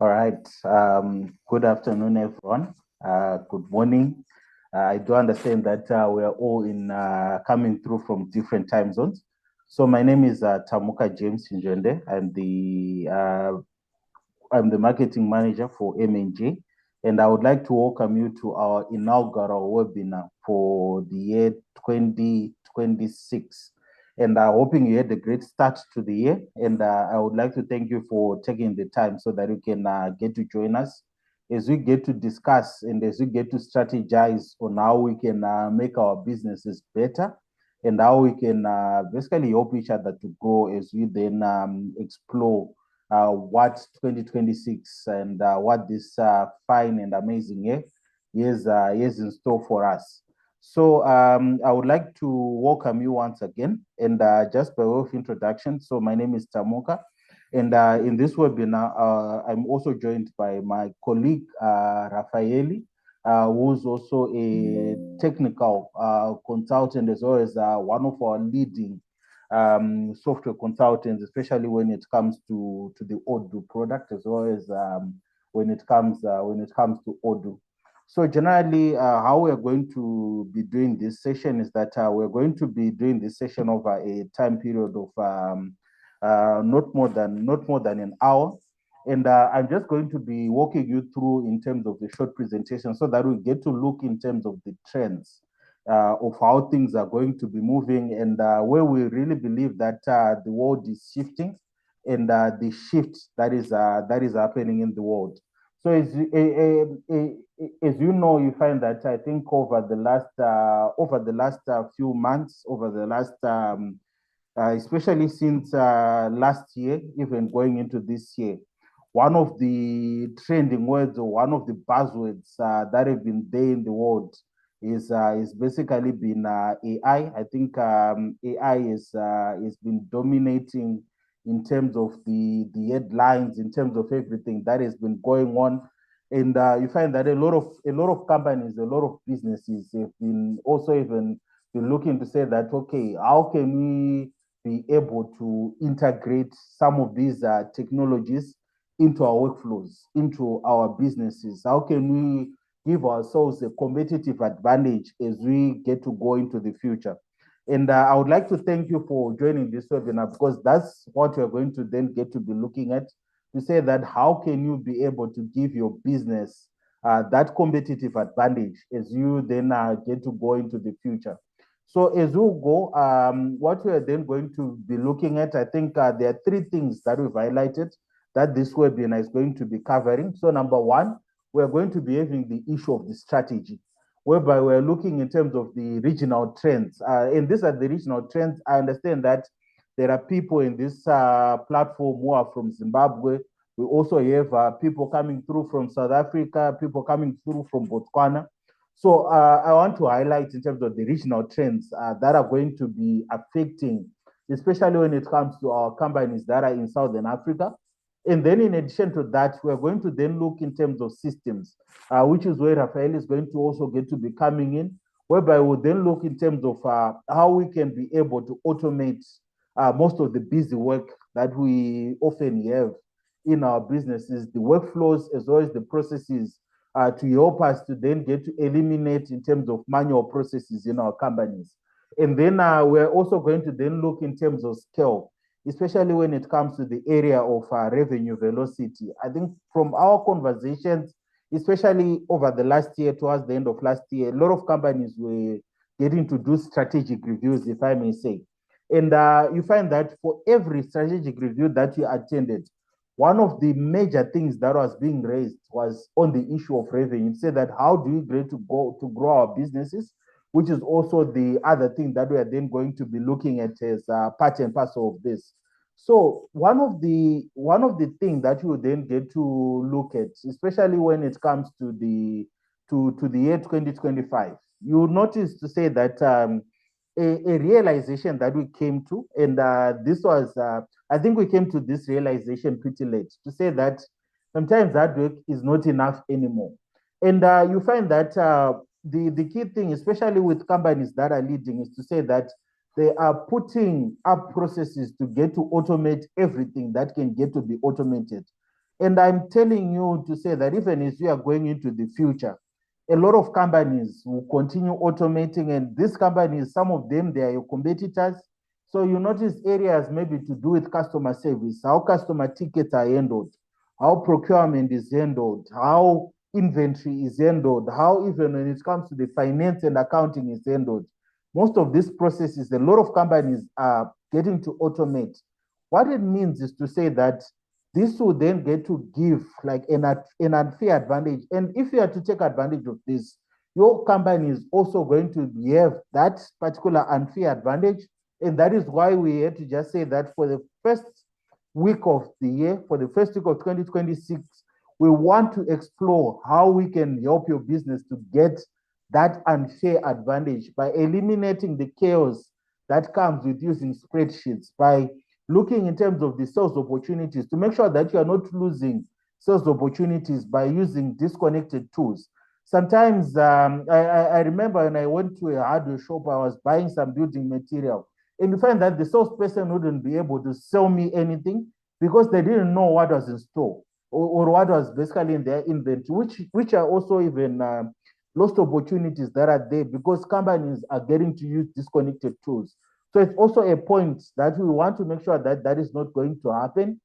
All right. Good afternoon, everyone. Good morning. I do understand that we are all in coming through from different time zones. So my name is Tamuka James Njende. I'm the marketing manager for MNG, and I would like to welcome you to our inaugural webinar for the year 2026. And hoping you had a great start to the year. And I would like to thank you for taking the time so that you can get to join us as we get to discuss and as we get to strategize on how we can make our businesses better and how we can basically help each other to grow as we then explore what 2026 and what this fine and amazing year is in store for us. So I would like to welcome you once again. And just by way of introduction, so my name is Tamuka. And in this webinar, I'm also joined by my colleague, Raffaele, who's also a technical consultant as well as one of our leading software consultants, especially when it comes to the Odoo product, as well as when it comes to Odoo. So generally, how we're going to be doing this session is that we're going to be doing this session over a time period of not more than an hour. And I'm just going to be walking you through in terms of the short presentation so that we get to look in terms of the trends of how things are going to be moving and where we really believe that the world is shifting and the shift that is happening in the world. So as you know, you find that I think over the last few months, over the last especially since last year, even going into this year, one of the trending words or one of the buzzwords that have been there in the world is basically been AI. I think AI is been dominating in terms of the headlines, in terms of everything that has been going on. And you find that a lot of companies, a lot of businesses have been also even been looking to say that, okay, how can we be able to integrate some of these technologies into our workflows, into our businesses? How can we give ourselves a competitive advantage as we get to go into the future? And I would like to thank you for joining this webinar because that's what we're going to then get to be looking at to say that how can you be able to give your business that competitive advantage as you then get to go into the future. So as we go, what we are then going to be looking at, I think there are three things that we've highlighted that this webinar is going to be covering. So number one, we're going to be having the issue of the strategy, whereby we're looking in terms of the regional trends. And these are the regional trends. I understand that there are people in this platform who are from Zimbabwe. We also have people coming through from South Africa, people coming through from Botswana. So I want to highlight in terms of the regional trends that are going to be affecting, especially when it comes to our companies that are in Southern Africa. And then in addition to that, we're going to then look in terms of systems, which is where Rafael is going to also get to be coming in, whereby we'll then look in terms of how we can be able to automate most of the busy work that we often have in our businesses, the workflows as well as the processes to help us to then get to eliminate in terms of manual processes in our companies. And then we're also going to then look in terms of scale, especially when it comes to the area of revenue velocity. I think from our conversations, especially over the last year, towards the end of last year, a lot of companies were getting to do strategic reviews, if I may say. And you find that for every strategic review that you attended, one of the major things that was being raised was on the issue of revenue. Say that how do we get to grow our businesses, which is also the other thing that we are then going to be looking at as part and parcel of this. So one of the things that you then get to look at, especially when it comes to the year 2025, you will notice to say that a realization that we came to, and this was I think we came to this realization pretty late, to say that sometimes hard work is not enough anymore. And you find that the key thing, especially with companies that are leading, is to say that they are putting up processes to get to automate everything that can get to be automated. And I'm telling you to say that even as we are going into the future, a lot of companies will continue automating, and these companies, some of them, they are your competitors. So you notice areas maybe to do with customer service, how customer tickets are handled, how procurement is handled, how inventory is handled, how even when it comes to the finance and accounting is handled. Most of these processes, a lot of companies are getting to automate. What it means is to say that this will then get to give like an unfair advantage. And if you are to take advantage of this, your company is also going to have that particular unfair advantage. And that is why we had to just say that for the first week of the year, for the first week of 2026, we want to explore how we can help your business to get that unfair advantage by eliminating the chaos that comes with using spreadsheets, by looking in terms of the sales opportunities to make sure that you are not losing sales opportunities by using disconnected tools. Sometimes I remember when I went to a hardware shop, I was buying some building material, and you find that the salesperson wouldn't be able to sell me anything because they didn't know what was in store, or what was basically in their inventory, which are also even lost opportunities that are there because companies are getting to use disconnected tools. So it's also a point that we want to make sure that that is not going to happen.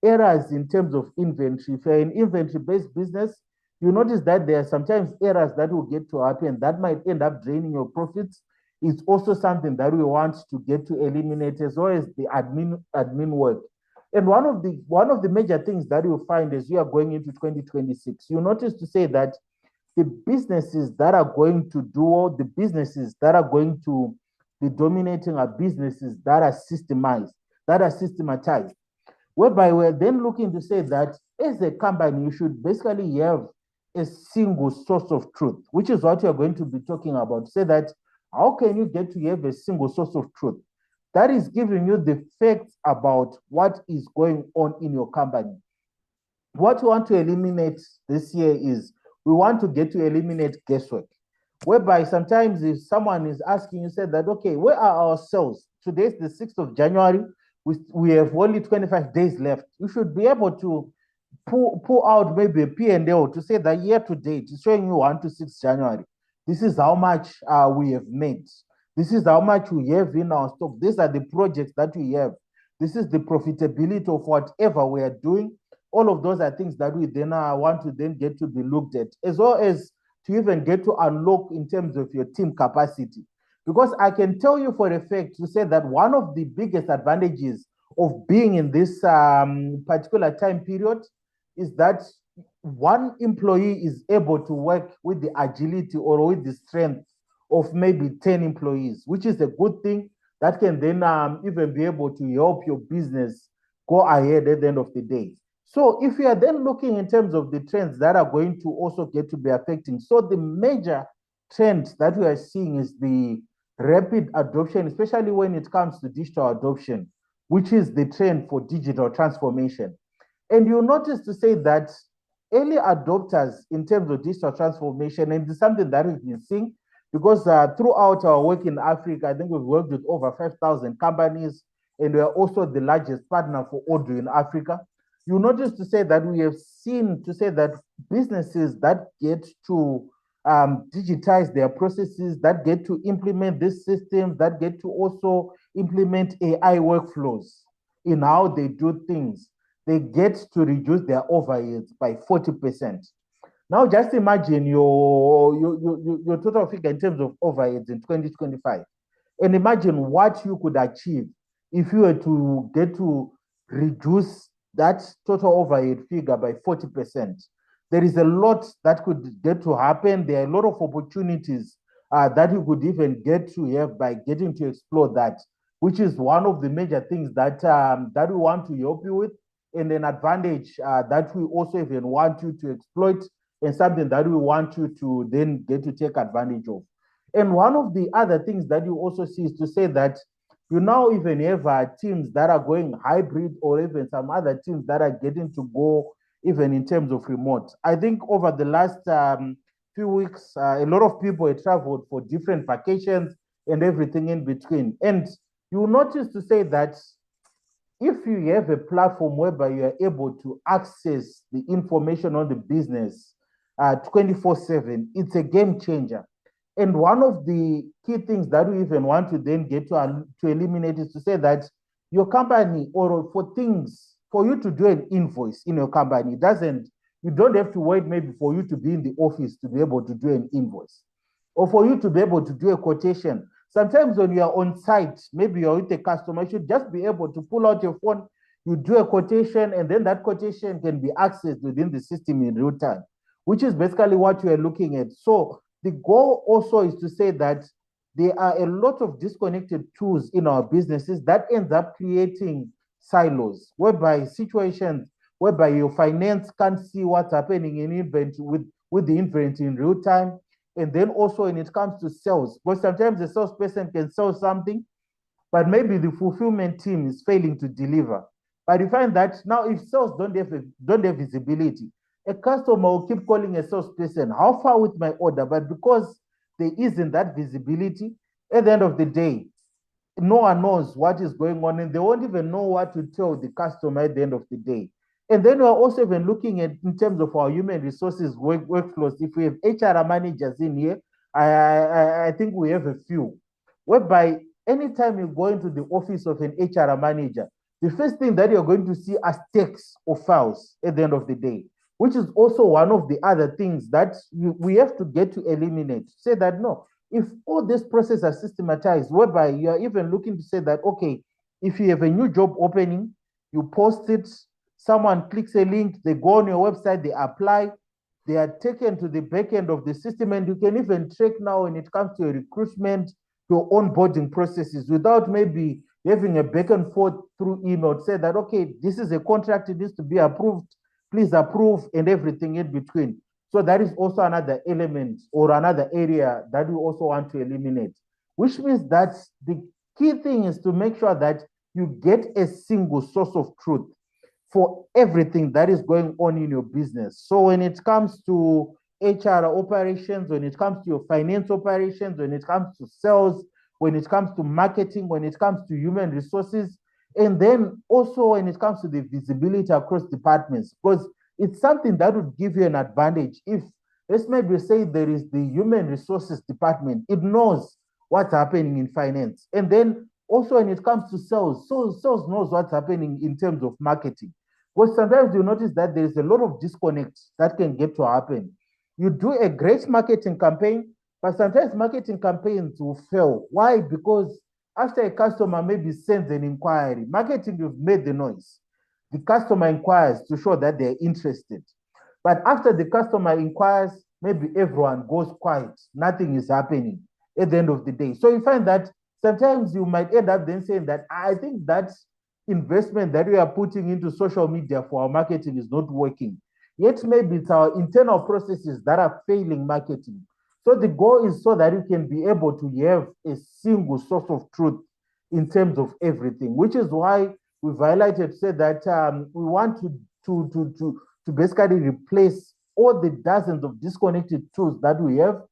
Errors in terms of inventory. If you're an inventory-based business, you notice that there are sometimes errors that will get to happen that might end up draining your profits. It's also something that we want to get to eliminate, as well as the admin work. And one of the major things that you'll find as we are going into 2026, you notice to say that the businesses that are going to do, all the businesses that are going to be dominating are businesses that are systemized, that are systematized, whereby we're then looking to say that as a company, you should basically have a single source of truth, which is what you're going to be talking about. Say that, how can you get to have a single source of truth? That is giving you the facts about what is going on in your company. What we want to eliminate this year is we want to get to eliminate guesswork, whereby sometimes if someone is asking you, say that, okay, where are our sales? Today's the 6th of January. We have only 25 days left. You should be able to pull out maybe a P&L to say that year to date, it's showing you 1 to 6 January. This is how much we have made. This is how much we have in our stock. These are the projects that we have. This is the profitability of whatever we are doing. All of those are things that we then want to then get to be looked at, as well as to even get to unlock in terms of your team capacity. Because I can tell you for a fact to say that one of the biggest advantages of being in this particular time period is that one employee is able to work with the agility or with the strength of maybe 10 employees, which is a good thing that can then even be able to help your business go ahead at the end of the day. So if we are then looking in terms of the trends that are going to also get to be affecting, so the major trend that we are seeing is the rapid adoption, especially when it comes to digital adoption, which is the trend for digital transformation. And you notice to say that early adopters in terms of digital transformation, and it's something that we've been seeing because throughout our work in Africa, I think we've worked with over 5,000 companies, and we are also the largest partner for Odoo in Africa. You notice to say that we have seen to say that businesses that get to digitize their processes, that get to implement these systems, that get to also implement AI workflows in how they do things, they get to reduce their overheads by 40%. Now, just imagine your total figure in terms of overheads in 2025, and imagine what you could achieve if you were to get to reduce that total overhead figure by 40%. There is a lot that could get to happen. There are a lot of opportunities that you could even get to have by getting to explore that, which is one of the major things that that we want to help you with, and an advantage that we also even want you to exploit, and something that we want you to then get to take advantage of. And one of the other things that you also see is to say that you now even have teams that are going hybrid, or even some other teams that are getting to go even in terms of remote. I think over the last few weeks, a lot of people have traveled for different vacations and everything in between. And you notice to say that if you have a platform whereby you are able to access the information on the business 24/7, it's a game changer. And one of the key things that we even want to then get to eliminate is to say that your company, or for things, for you to do an invoice in your company, you don't have to wait maybe for you to be in the office to be able to do an invoice, or for you to be able to do a quotation. Sometimes when you are on site, maybe you're with a customer, you should just be able to pull out your phone, you do a quotation, and then that quotation can be accessed within the system in real time, which is basically what you are looking at. So the goal also is to say that there are a lot of disconnected tools in our businesses that ends up creating silos, whereby situations whereby your finance can't see what's happening in inventory with the inventory in real time. And then also when it comes to sales, because sometimes the salesperson can sell something, but maybe the fulfillment team is failing to deliver. But you find that now if sales don't have visibility, a customer will keep calling a salesperson, how far with my order? But because there isn't that visibility, at the end of the day, no one knows what is going on, and they won't even know what to tell the customer at the end of the day. And then we're also even looking at in terms of our human resources workflows. If we have HR managers in here, I think we have a few, whereby anytime you go into the office of an HR manager, the first thing that you're going to see are stacks of files at the end of the day, which is also one of the other things that we have to get to eliminate. Say that no, if all these processes are systematized, whereby you are even looking to say that, okay, if you have a new job opening, you post it, someone clicks a link, they go on your website, they apply, they are taken to the back end of the system, and you can even track now when it comes to your recruitment, your onboarding processes, without maybe having a back and forth through email to say that, okay, this is a contract, it needs to be approved, please approve, and everything in between. So that is also another element or another area that we also want to eliminate, which means that the key thing is to make sure that you get a single source of truth for everything that is going on in your business. So when it comes to HR operations, when it comes to your finance operations, when it comes to sales, when it comes to marketing, when it comes to human resources, and then also when it comes to the visibility across departments, because it's something that would give you an advantage if, let's maybe say, there is the human resources department, it knows what's happening in finance. And then also when it comes to sales, sales knows what's happening in terms of marketing. Because sometimes you notice that there is a lot of disconnect that can get to happen. You do a great marketing campaign, but sometimes marketing campaigns will fail. Why? Because after a customer maybe sends an inquiry, marketing, you've made the noise. The customer inquires to show that they're interested. But after the customer inquires, maybe everyone goes quiet. Nothing is happening at the end of the day. So you find that sometimes you might end up then saying that I think that investment that we are putting into social media for our marketing is not working. Yet maybe it's our internal processes that are failing marketing. So the goal is so that you can be able to have a single source of truth in terms of everything, which is why we've highlighted, say that we want to basically replace all the dozens of disconnected tools that we have,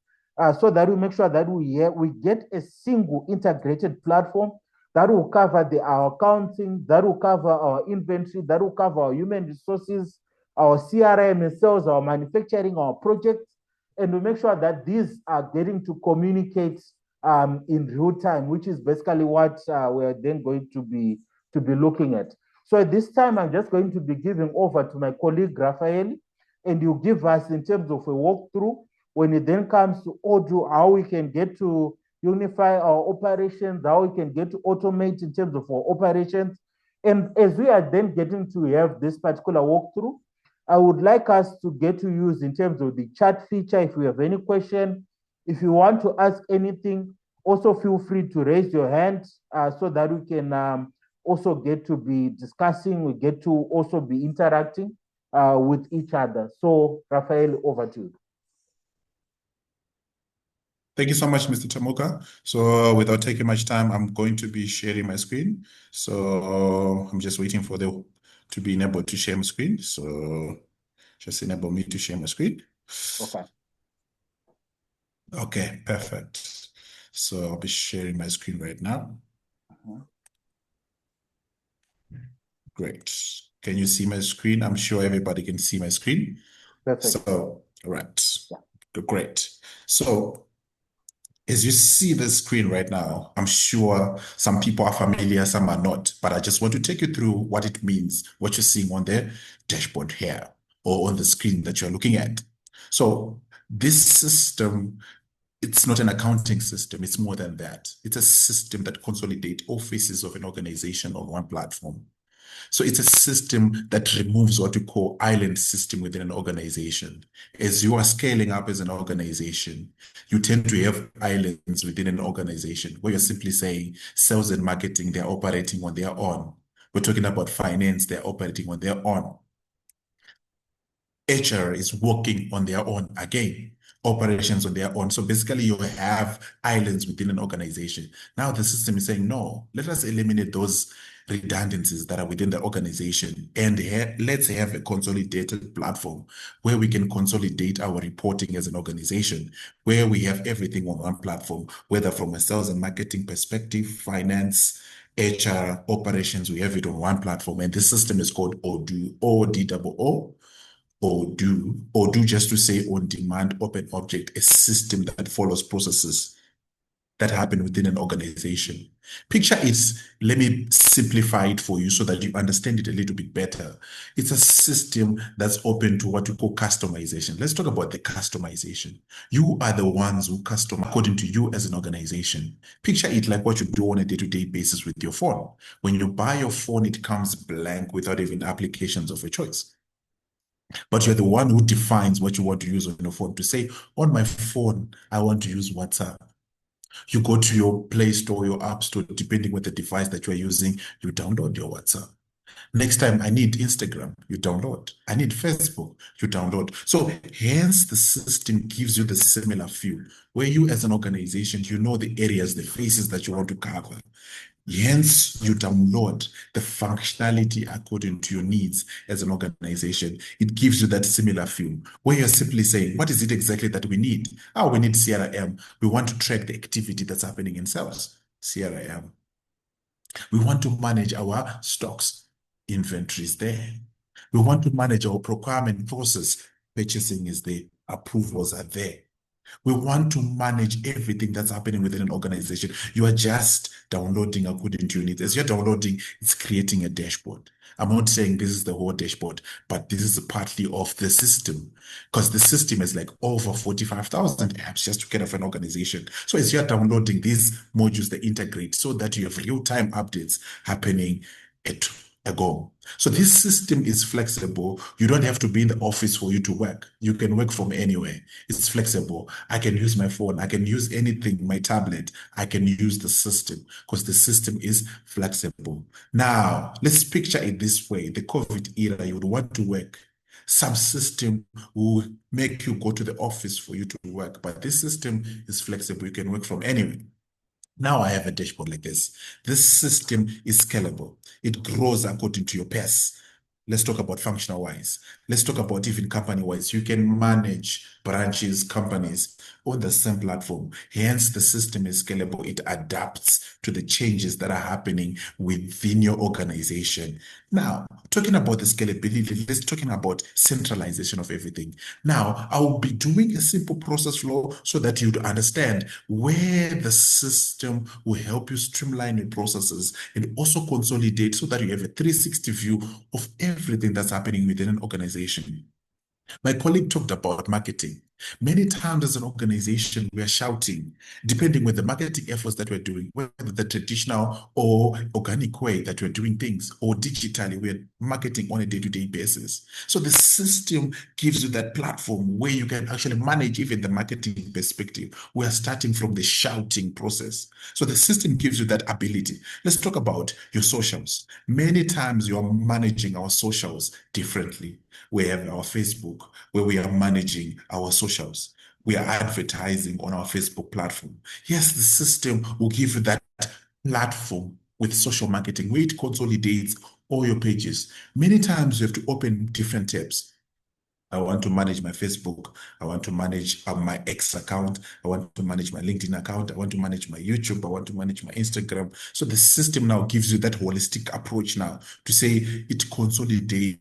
so that we make sure that we get a single integrated platform that will cover our accounting, that will cover our inventory, that will cover our human resources, our CRM and sales, our manufacturing, our projects, and we make sure that these are getting to communicate in real time, which is basically what we're then going to be looking at. So at this time, I'm just going to be giving over to my colleague Raphael, and you give us in terms of a walkthrough when it then comes to Odoo, how we can get to unify our operations, how we can get to automate in terms of our operations. And as we are then getting to have this particular walkthrough, I would like us to get to use in terms of the chat feature. If you have any question, if you want to ask anything, also feel free to raise your hand so that we can also get to be discussing, we get to also be interacting with each other. So, Raphael, over to you. Thank you so much, Mr. Tamuka. So without taking much time, I'm going to be sharing my screen. So I'm just waiting for to be enabled to share my screen. So just enable me to share my screen. Okay. Okay, perfect. So I'll be sharing my screen right now. Great. Can you see my screen? I'm sure everybody can see my screen. Perfect. So, right. Yeah. Great. So, as you see the screen right now, I'm sure some people are familiar, some are not, but I just want to take you through what it means, what you're seeing on the dashboard here or on the screen that you're looking at. So, this system, it's not an accounting system, it's more than that. It's a system that consolidates all faces of an organization on one platform. So it's a system that removes what we call island system within an organization. As you are scaling up as an organization, you tend to have islands within an organization where you're simply saying sales and marketing, they're operating on their own. We're talking about finance, they're operating on their own. HR is working on their own again, operations on their own. So basically, you have islands within an organization. Now the system is saying, no, let us eliminate those redundancies that are within the organization and let's have a consolidated platform where we can consolidate our reporting as an organization, where we have everything on one platform, whether from a sales and marketing perspective, finance, HR, operations, we have it on one platform. And this system is called Odoo, ODOO. Odoo just to say on demand open object, a system that follows processes that happen within an organization. Picture is, let me simplify it for you so that you understand it a little bit better. It's a system that's open to what we call customization. Let's talk about the customization. You are the ones who custom according to you as an organization. Picture it like what you do on a day-to-day basis with your phone. When you buy your phone, it comes blank without even applications of your choice. But you're the one who defines what you want to use on your phone. To say, on my phone, I want to use WhatsApp. You go to your Play Store, your App Store, depending on the device that you're using, you download your WhatsApp. Next time, I need Instagram, you download. I need Facebook, you download. So hence the system gives you the similar feel, where you as an organization, you know the areas, the faces that you want to cover. Hence, you download the functionality according to your needs as an organization. It gives you that similar feel where you're simply saying, what is it exactly that we need? Oh, we need CRM. We want to track the activity that's happening in sales. CRM. We want to manage our stocks, inventories there. We want to manage our procurement process. Purchasing is there. Approvals are there. We want to manage everything that's happening within an organization. You are just downloading according to your needs. As you're downloading, it's creating a dashboard. I'm not saying this is the whole dashboard, but this is partly of the system because the system is like over 45,000 apps just to kind of an organization. So as you're downloading these modules, they integrate so that you have real-time updates happening at a go. So this system is flexible. You don't have to be in the office for you to work. You can work from anywhere. It's flexible. I can use my phone. I can use anything, my tablet. I can use the system because the system is flexible. Now, let's picture it this way. The COVID era, you would want to work. Some system will make you go to the office for you to work, but this system is flexible. You can work from anywhere. Now I have a dashboard like this. This system is scalable. It grows according to your pace. Let's talk about functional wise. Let's talk about even company wise. You can manage branches, companies on the same platform. Hence, the system is scalable. It adapts to the changes that are happening within your organization. Now, talking about the scalability, let's talking about centralization of everything. Now, I will be doing a simple process flow so that you'd understand where the system will help you streamline your processes and also consolidate so that you have a 360 view of everything that's happening within an organization. My colleague talked about marketing. Many times as an organization, we are shouting, depending on the marketing efforts that we're doing, whether the traditional or organic way that we're doing things, or digitally, we're marketing on a day-to-day basis. So the system gives you that platform where you can actually manage even the marketing perspective. We are starting from the shouting process. So the system gives you that ability. Let's talk about your socials. Many times you're managing our socials differently. We have our Facebook where we are managing our socials. We are advertising on our Facebook platform. Yes, the system will give you that platform with social marketing where it consolidates all your pages. Many times you have to open different tabs. I want to manage my Facebook. I want to manage my X account. I want to manage my LinkedIn account. I want to manage my YouTube. I want to manage my Instagram. So the system now gives you that holistic approach now to say it consolidates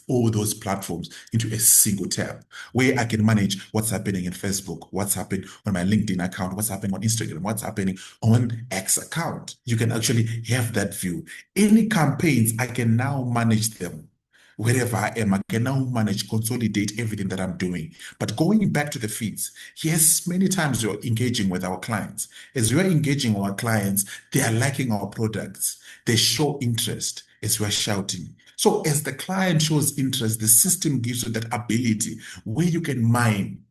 all those platforms into a single tab where I can manage what's happening in Facebook, what's happening on my LinkedIn account, what's happening on Instagram, what's happening on X account. You can actually have that view. Any campaigns, I can now manage them. Wherever I am, I can now manage, consolidate everything that I'm doing. But going back to the feeds, yes, many times you're engaging with our clients. As we're engaging with our clients, they are liking our products. They show interest as we're shouting. So as the client shows interest, the system gives you that ability where you can mine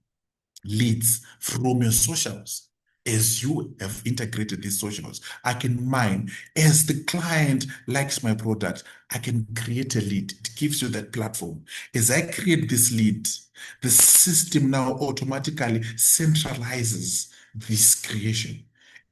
leads from your socials. As you have integrated these socials, I can mine. As the client likes my product, I can create a lead. It gives you that platform. As I create this lead, the system now automatically centralizes this creation.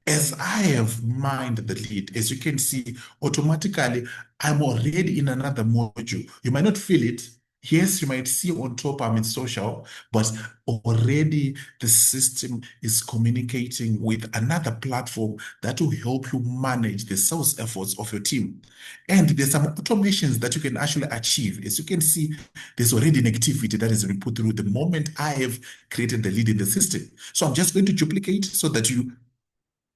As I have mined the lead, as you can see, automatically, I'm already in another module. You might not feel it. Yes, you might see on top I'm in social, but already the system is communicating with another platform that will help you manage the sales efforts of your team. And there's some automations that you can actually achieve. As you can see, there's already an activity that has been put through the moment I have created the lead in the system. So I'm just going to duplicate so that you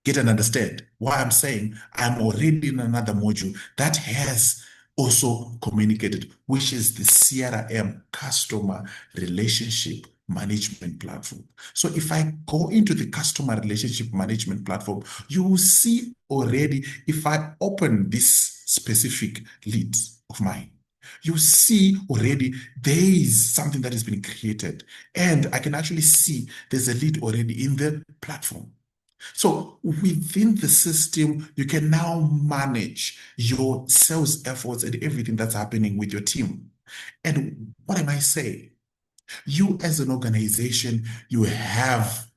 get and understand why I'm saying I'm already in another module that has also communicated, which is the CRM, Customer Relationship Management Platform. So if I go into the Customer Relationship Management Platform, you will see already, if I open this specific lead of mine, you see already there is something that has been created, and I can actually see there's a lead already in the platform. So within the system, you can now manage your sales efforts and everything that's happening with your team. And what am I saying? You as an organization, you have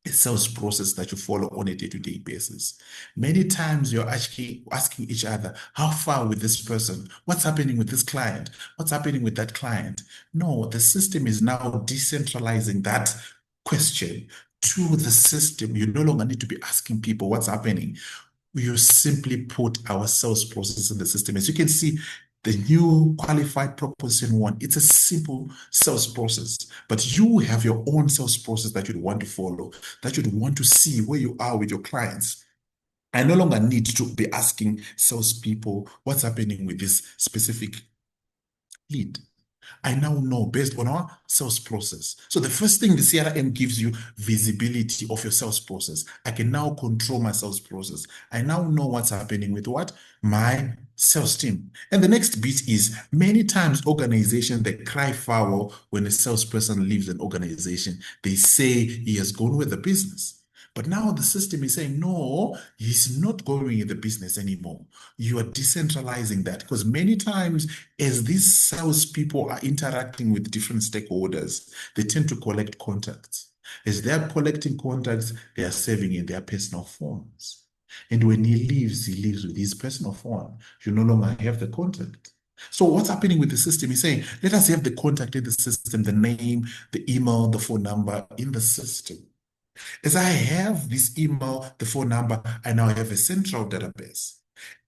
a sales process that you follow on a day-to-day basis. Many times you're asking each other, how far with this person? What's happening with this client? What's happening with that client? No, the system is now decentralizing that question to the system. You no longer need to be asking people what's happening. You simply put our sales process in the system. As you can see, the new qualified proposition one, it's a simple sales process, but you have your own sales process that you'd want to follow, that you'd want to see where you are with your clients. I no longer need to be asking salespeople what's happening with this specific lead. I now know based on our sales process. So the first thing, the CRM gives you visibility of your sales process. I can now control my sales process. I now know what's happening with what? My sales team. And the next bit is many times organizations, they cry foul when a salesperson leaves an organization. They say he has gone with the business. But now the system is saying, no, he's not going in the business anymore. You are decentralizing that because many times as these salespeople are interacting with different stakeholders, they tend to collect contacts. As they're collecting contacts, they are saving in their personal phones. And when he leaves with his personal phone. You no longer have the contact. So what's happening with the system is saying, let us have the contact in the system, the name, the email, the phone number in the system. As I have this email, the phone number, I now have a central database.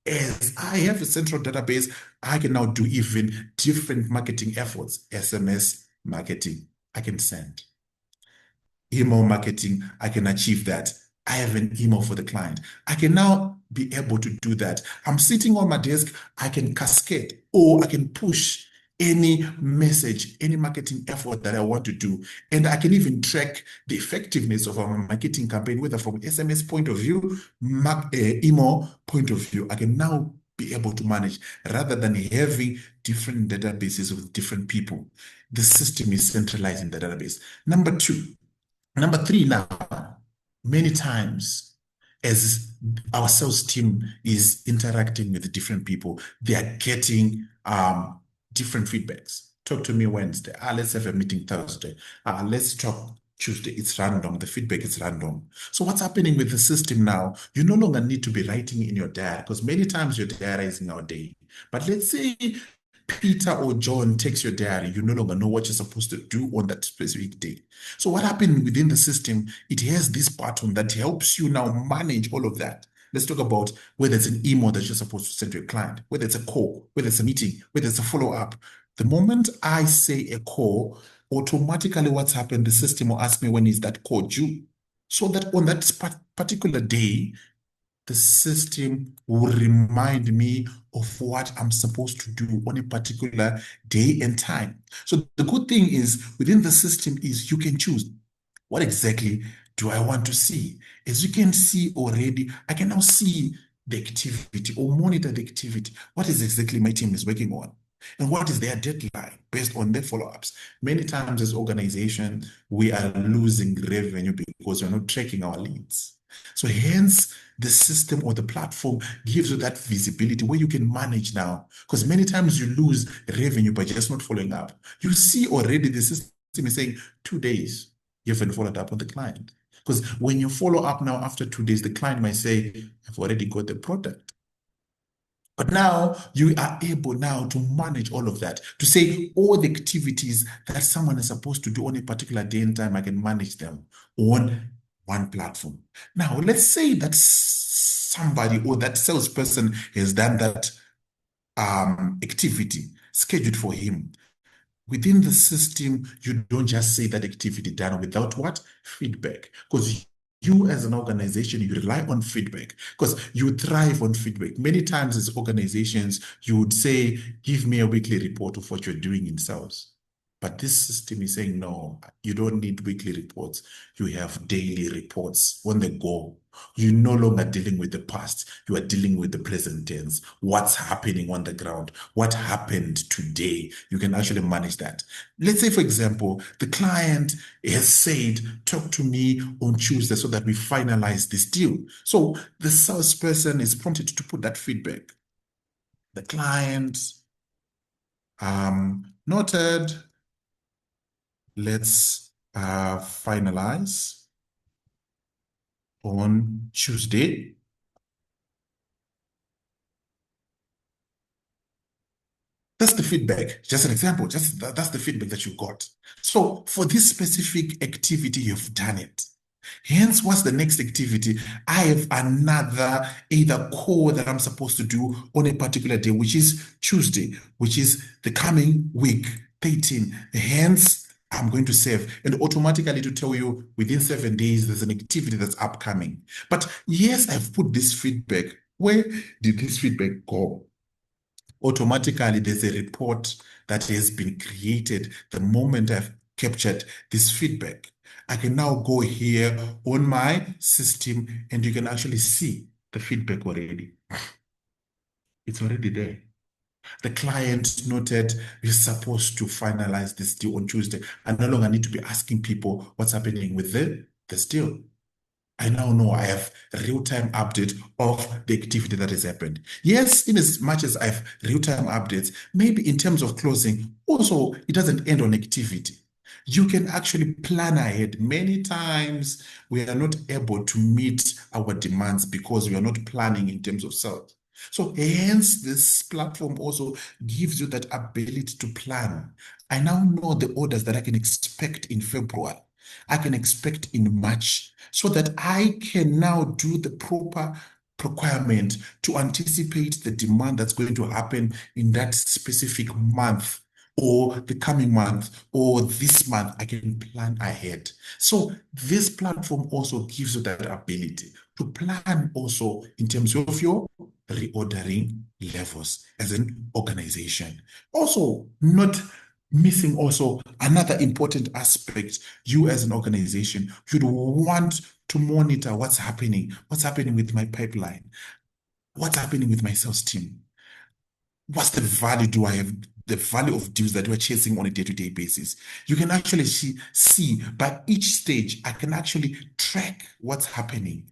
As I have a central database, I can now do even different marketing efforts. SMS marketing, I can send. Email marketing, I can achieve that. I have an email for the client. I can now be able to do that. I'm sitting on my desk, I can cascade or I can push any message, any marketing effort that I want to do. And I can even track the effectiveness of our marketing campaign, whether from SMS point of view, email point of view. I can now be able to manage rather than having different databases with different people. The system is centralizing the database. Number three now, many times as our sales team is interacting with different people, they are getting different feedbacks. Talk to me Wednesday. Let's have a meeting Thursday. Let's talk Tuesday. It's random. The feedback is random. So what's happening with the system now? You no longer need to be writing in your diary because many times your diary is in our day. But let's say Peter or John takes your diary, you no longer know what you're supposed to do on that specific day. So what happened within the system, it has this button that helps you now manage all of that. Let's talk about whether it's an email that you're supposed to send to a client, whether it's a call, whether it's a meeting, whether it's a follow-up. The moment I say a call, automatically what's happened, the system will ask me when is that call due. So that on that particular day, the system will remind me of what I'm supposed to do on a particular day and time. So the good thing is within the system is you can choose what exactly do I want to see. As you can see already, I can now see the activity or monitor the activity. What is exactly my team is working on? And what is their deadline based on their follow-ups? Many times as organization, we are losing revenue because we're not tracking our leads. So hence, the system or the platform gives you that visibility where you can manage now. Because many times you lose revenue by just not following up. You see already the system is saying 2 days, you haven't followed up on the client. Because when you follow up now after 2 days, the client might say, I've already got the product. But now you are able now to manage all of that, to say all the activities that someone is supposed to do on a particular day and time, I can manage them on one platform. Now, let's say that somebody or that salesperson has done that activity scheduled for him. Within the system, you don't just say that activity done without what? Feedback. Because you as an organization, you rely on feedback because you thrive on feedback. Many times as organizations, you would say, give me a weekly report of what you're doing in sales. But this system is saying, no, you don't need weekly reports. You have daily reports on the go. You're no longer dealing with the past. You are dealing with the present tense. What's happening on the ground? What happened today? You can actually manage that. Let's say, for example, the client has said, talk to me on Tuesday so that we finalize this deal. So the salesperson is prompted to put that feedback. The client noted, let's finalize on Tuesday. That's the feedback. Just an example. That's the feedback that you got. So for this specific activity, you've done it. Hence, what's the next activity? I have another either call that I'm supposed to do on a particular day, which is Tuesday, which is the coming week, 13. Hence, I'm going to save and automatically to tell you within 7 days, there's an activity that's upcoming. But yes, I've put this feedback. Where did this feedback go? Automatically, there's a report that has been created the moment I've captured this feedback. I can now go here on my system and you can actually see the feedback already. It's already there. The client noted we're supposed to finalize this deal on Tuesday. I no longer need to be asking people what's happening with this deal. I now know I have a real-time update of the activity that has happened. Yes, in as much as I have real-time updates, maybe in terms of closing, also it doesn't end on activity. You can actually plan ahead. Many times we are not able to meet our demands because we are not planning in terms of sales. So hence this platform also gives you that ability to plan. I now know the orders that I can expect in February. I can expect in March so that I can now do the proper procurement to anticipate the demand that's going to happen in that specific month or the coming month or this month. I can plan ahead. So this platform also gives you that ability to plan also in terms of your reordering levels as an organization. Also, not missing also another important aspect, you as an organization, you'd want to monitor what's happening with my pipeline, what's happening with my sales team. What's the value do I have? The value of deals that we're chasing on a day-to-day basis. You can actually see by each stage, I can actually track what's happening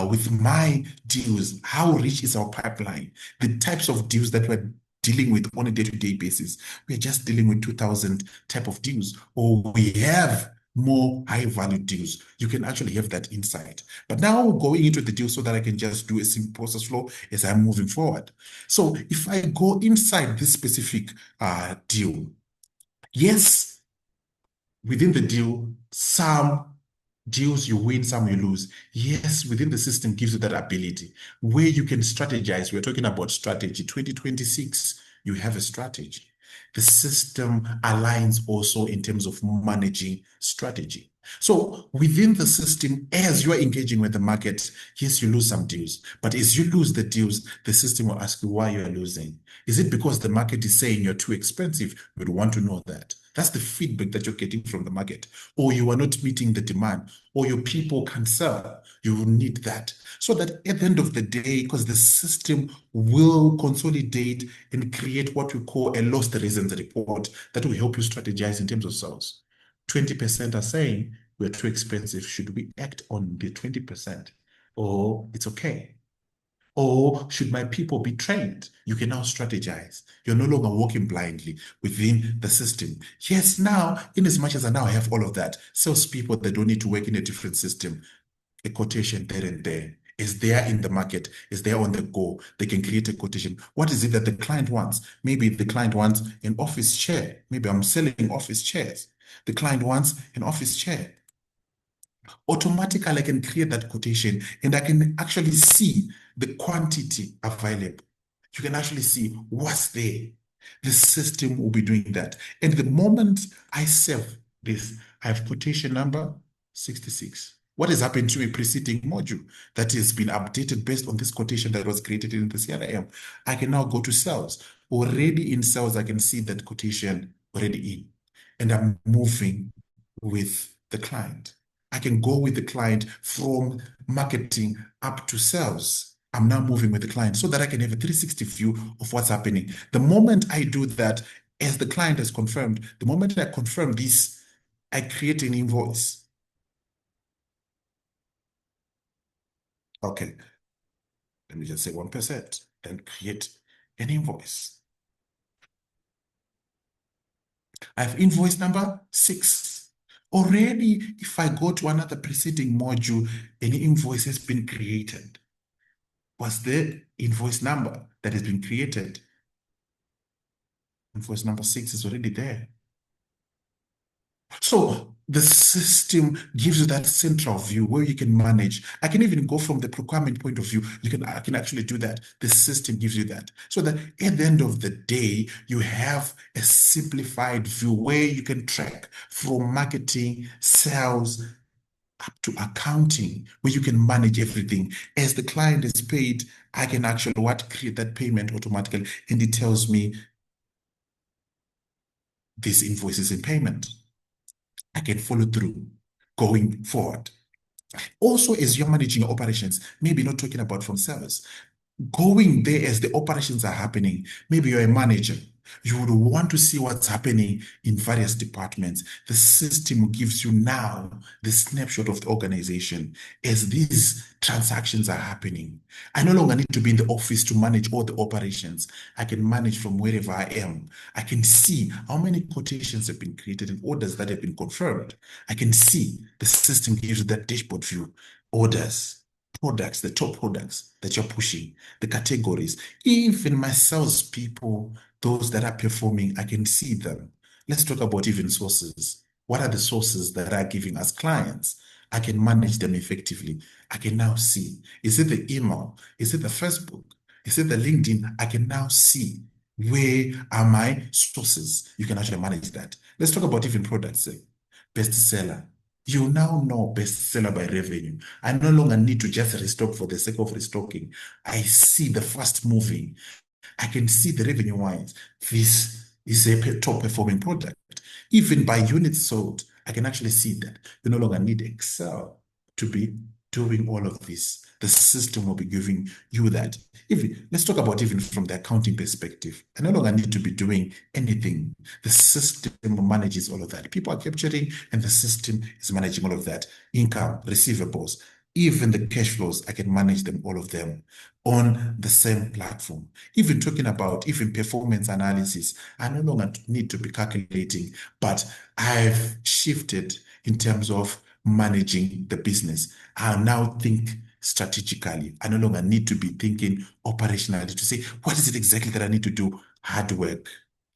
with my deals. How rich is our pipeline? The types of deals that we're dealing with on a day-to-day basis. We're just dealing with 2,000 type of deals, or we have more high value deals, you can actually have that insight. But now going into the deal so that I can just do a simple process flow as I'm moving forward. So if I go inside this specific deal, yes, within the deal, some deals you win, some you lose. Yes, within the system gives you that ability where you can strategize. We're talking about strategy. 2026, you have a strategy. The system aligns also in terms of managing strategy. So within the system, as you are engaging with the market, yes, you lose some deals. But as you lose the deals, the system will ask you why you are losing. Is it because the market is saying you're too expensive? We'd want to know that. That's the feedback that you're getting from the market. Or you are not meeting the demand, or your people can sell. You will need that. So that at the end of the day, because the system will consolidate and create what we call a lost reasons report that will help you strategize in terms of sales. 20% are saying we're too expensive. Should we act on the 20%? Or it's okay? Or should my people be trained? You can now strategize. You're no longer walking blindly within the system. Yes, now, in as much as I now have all of that, salespeople, they don't need to work in a different system. A quotation there and there is there in the market, is there on the go. They can create a quotation. What is it that the client wants? Maybe the client wants an office chair. Maybe I'm selling office chairs. The client wants an office chair. Automatically, I can create that quotation and I can actually see the quantity available. You can actually see what's there. The system will be doing that. And the moment I save this, I have quotation number 66. What has happened to a preceding module that has been updated based on this quotation that was created in the CRM? I can now go to sales. Already in sales, I can see that quotation already in. And I'm moving with the client. I can go with the client from marketing up to sales. I'm now moving with the client so that I can have a 360 view of what's happening. The moment I do that, as the client has confirmed, the moment I confirm this, I create an invoice. Okay, let me just say 1%, then create an invoice. I have invoice number 6. Already, if I go to another preceding module, an invoice has been created. Was the invoice number that has been created? Invoice number 6 is already there. So the system gives you that central view where you can manage. I can even go from the procurement point of view. I can actually do that. The system gives you that. So that at the end of the day, you have a simplified view where you can track from marketing, sales, up to accounting, where you can manage everything. As the client is paid, I can actually create that payment automatically, and it tells me this invoice is in payment. I can follow through going forward. Also, as you're managing your operations, maybe not talking about from sales, going there as the operations are happening. Maybe you're a manager. You would want to see what's happening in various departments. The system gives you now the snapshot of the organization as these transactions are happening. I no longer need to be in the office to manage all the operations. I can manage from wherever I am. I can see how many quotations have been created and orders that have been confirmed. I can see the system gives you that dashboard view, orders, products, the top products that you're pushing, the categories. Even my salespeople, those that are performing, I can see them. Let's talk about even sources. What are the sources that are giving us clients? I can manage them effectively. I can now see. Is it the email? Is it the Facebook? Is it the LinkedIn? I can now see where are my sources. You can actually manage that. Let's talk about even products. Bestseller. You now know bestseller by revenue. I no longer need to just restock for the sake of restocking. I see the fast moving. I can see the revenue wise. This is a top performing product. Even by units sold, I can actually see that. You no longer need Excel to be doing all of this. The system will be giving you that. Even let's talk about even from the accounting perspective. I no longer need to be doing anything. The system manages all of that. People are capturing, and the system is managing all of that. Income, receivables, even the cash flows, I can manage them, all of them, on the same platform. Even talking about even performance analysis, I no longer need to be calculating, but I've shifted in terms of managing the business. I now think strategically. I no longer need to be thinking operationally to say, what is it exactly that I need to do? Hard work.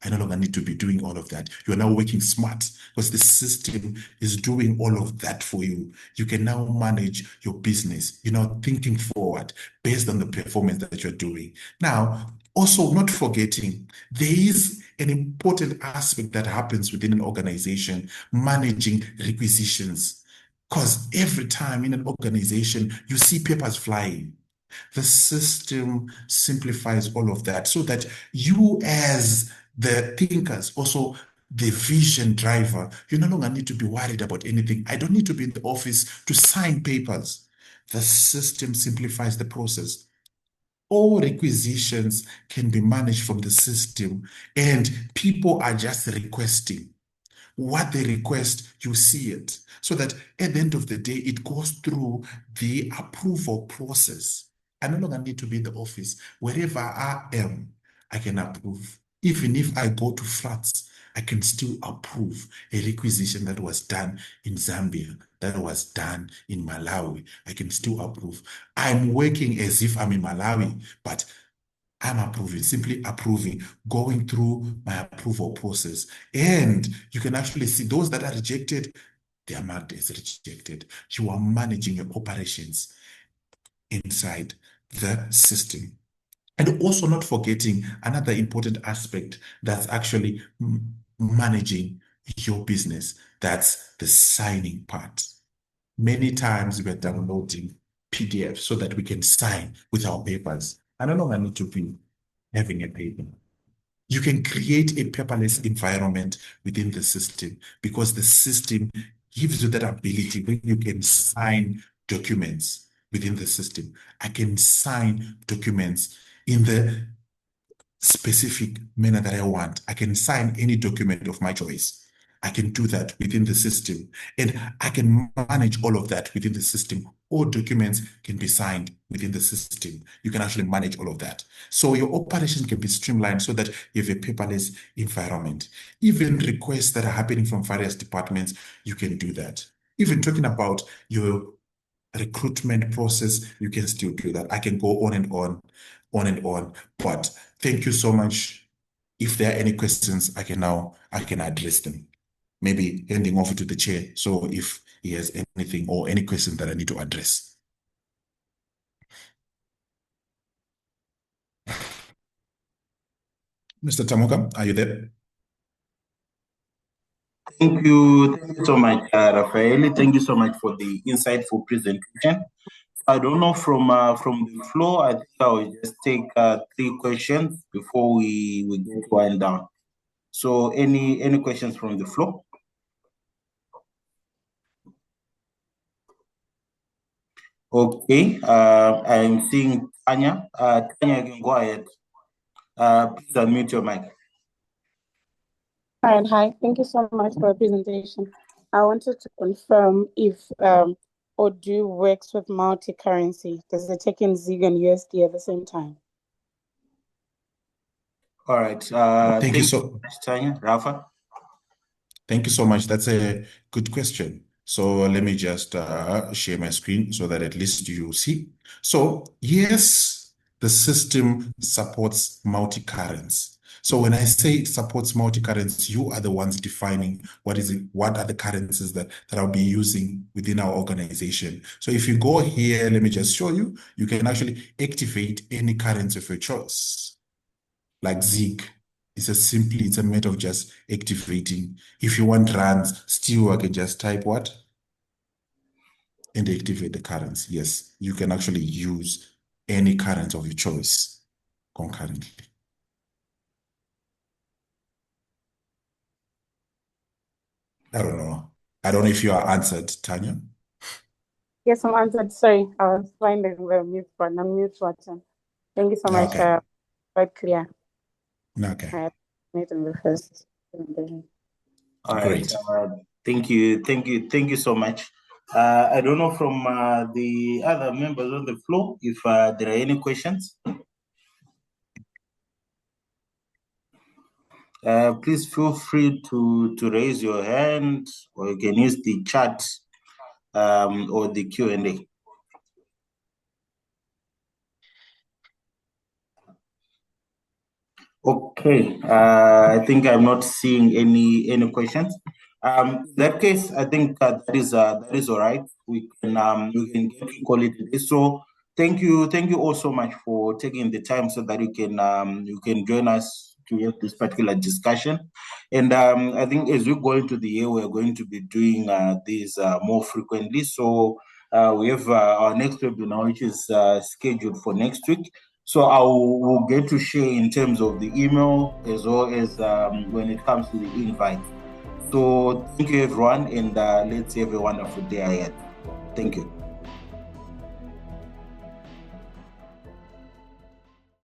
I no longer need to be doing all of that. You are now working smart because the system is doing all of that for you. You can now manage your business. You're now thinking forward based on the performance that you're doing. Now, also not forgetting, there is an important aspect that happens within an organization, managing requisitions. Because every time in an organization, you see papers flying. The system simplifies all of that so that you, as the thinkers, also the vision driver, you no longer need to be worried about anything. I don't need to be in the office to sign papers. The system simplifies the process. All requisitions can be managed from the system, and people are just requesting. What they request, you see it. So that at the end of the day, it goes through the approval process. I no longer need to be in the office. Wherever I am, I can approve. Even if I go to flats, I can still approve a requisition that was done in Zambia, that was done in Malawi. I can still approve. I'm working as if I'm in Malawi, but I'm approving, simply approving, going through my approval process. And you can actually see those that are rejected, they are marked as rejected. You are managing your operations inside the system. And also not forgetting another important aspect that's actually managing your business. That's the signing part. Many times we're downloading PDFs so that we can sign with our papers. I no longer need to be having a paper. You can create a paperless environment within the system because the system gives you that ability when you can sign documents within the system. I can sign documents in the specific manner that I want. I can sign any document of my choice. I can do that within the system, and I can manage all of that within the system. All documents can be signed within the system. You can actually manage all of that. So your operation can be streamlined so that you have a paperless environment. Even requests that are happening from various departments, you can do that. Even talking about your recruitment process, you can still do that. I can go on and on, on and on. But thank you so much. If there are any questions, I can address them. Maybe handing over to the chair. So if he has anything or any question that I need to address. Mr. Tamuka, are you there? Thank you so much, Rafael. Thank you so much for the insightful presentation. I don't know from the floor. I think I will just take 3 questions before we get wind down. So, any questions from the floor? Okay. I'm seeing Tanya. Tanya, you can go ahead. Please unmute your mic. All right, hi. Thank you so much for the presentation. I wanted to confirm if Odoo works with multi-currency. Does it take in ZiG and USD at the same time? All right. Thank you so much, Tanya. Rafa? Thank you so much. That's a good question. So let me just share my screen so that at least you see. So yes, the system supports multi-currency. So when I say it supports multi-currency, you are the ones defining what are the currencies that I'll be using within our organization. So if you go here, let me just show you, you can actually activate any currency of your choice, like ZiG. It's a matter of just activating. If you want rands, still I can just type what? And activate the currency. Yes, you can actually use any currency of your choice concurrently. I don't know. I don't know if you are answered, Tanya. Yes, I'm answered. Sorry, I was finding the mute button. Unmute button. Thank you so much. Okay. Quite clear. Okay. I made in the first. All right. Great. Thank you so much. I don't know from the other members on the floor if there are any questions. Please feel free to raise your hand, or you can use the chat or the Q&A. Okay, I think I'm not seeing any questions. In that case, I think that is all right. We can get to call it a day. So thank you all so much for taking the time so that you can join us to have this particular discussion. And I think as we go into the year, we're going to be doing these more frequently. So we have our next webinar, which is scheduled for next week. So we'll get to share in terms of the email as well as when it comes to the invite. So thank you, everyone, and let's have a wonderful day ahead. Thank you.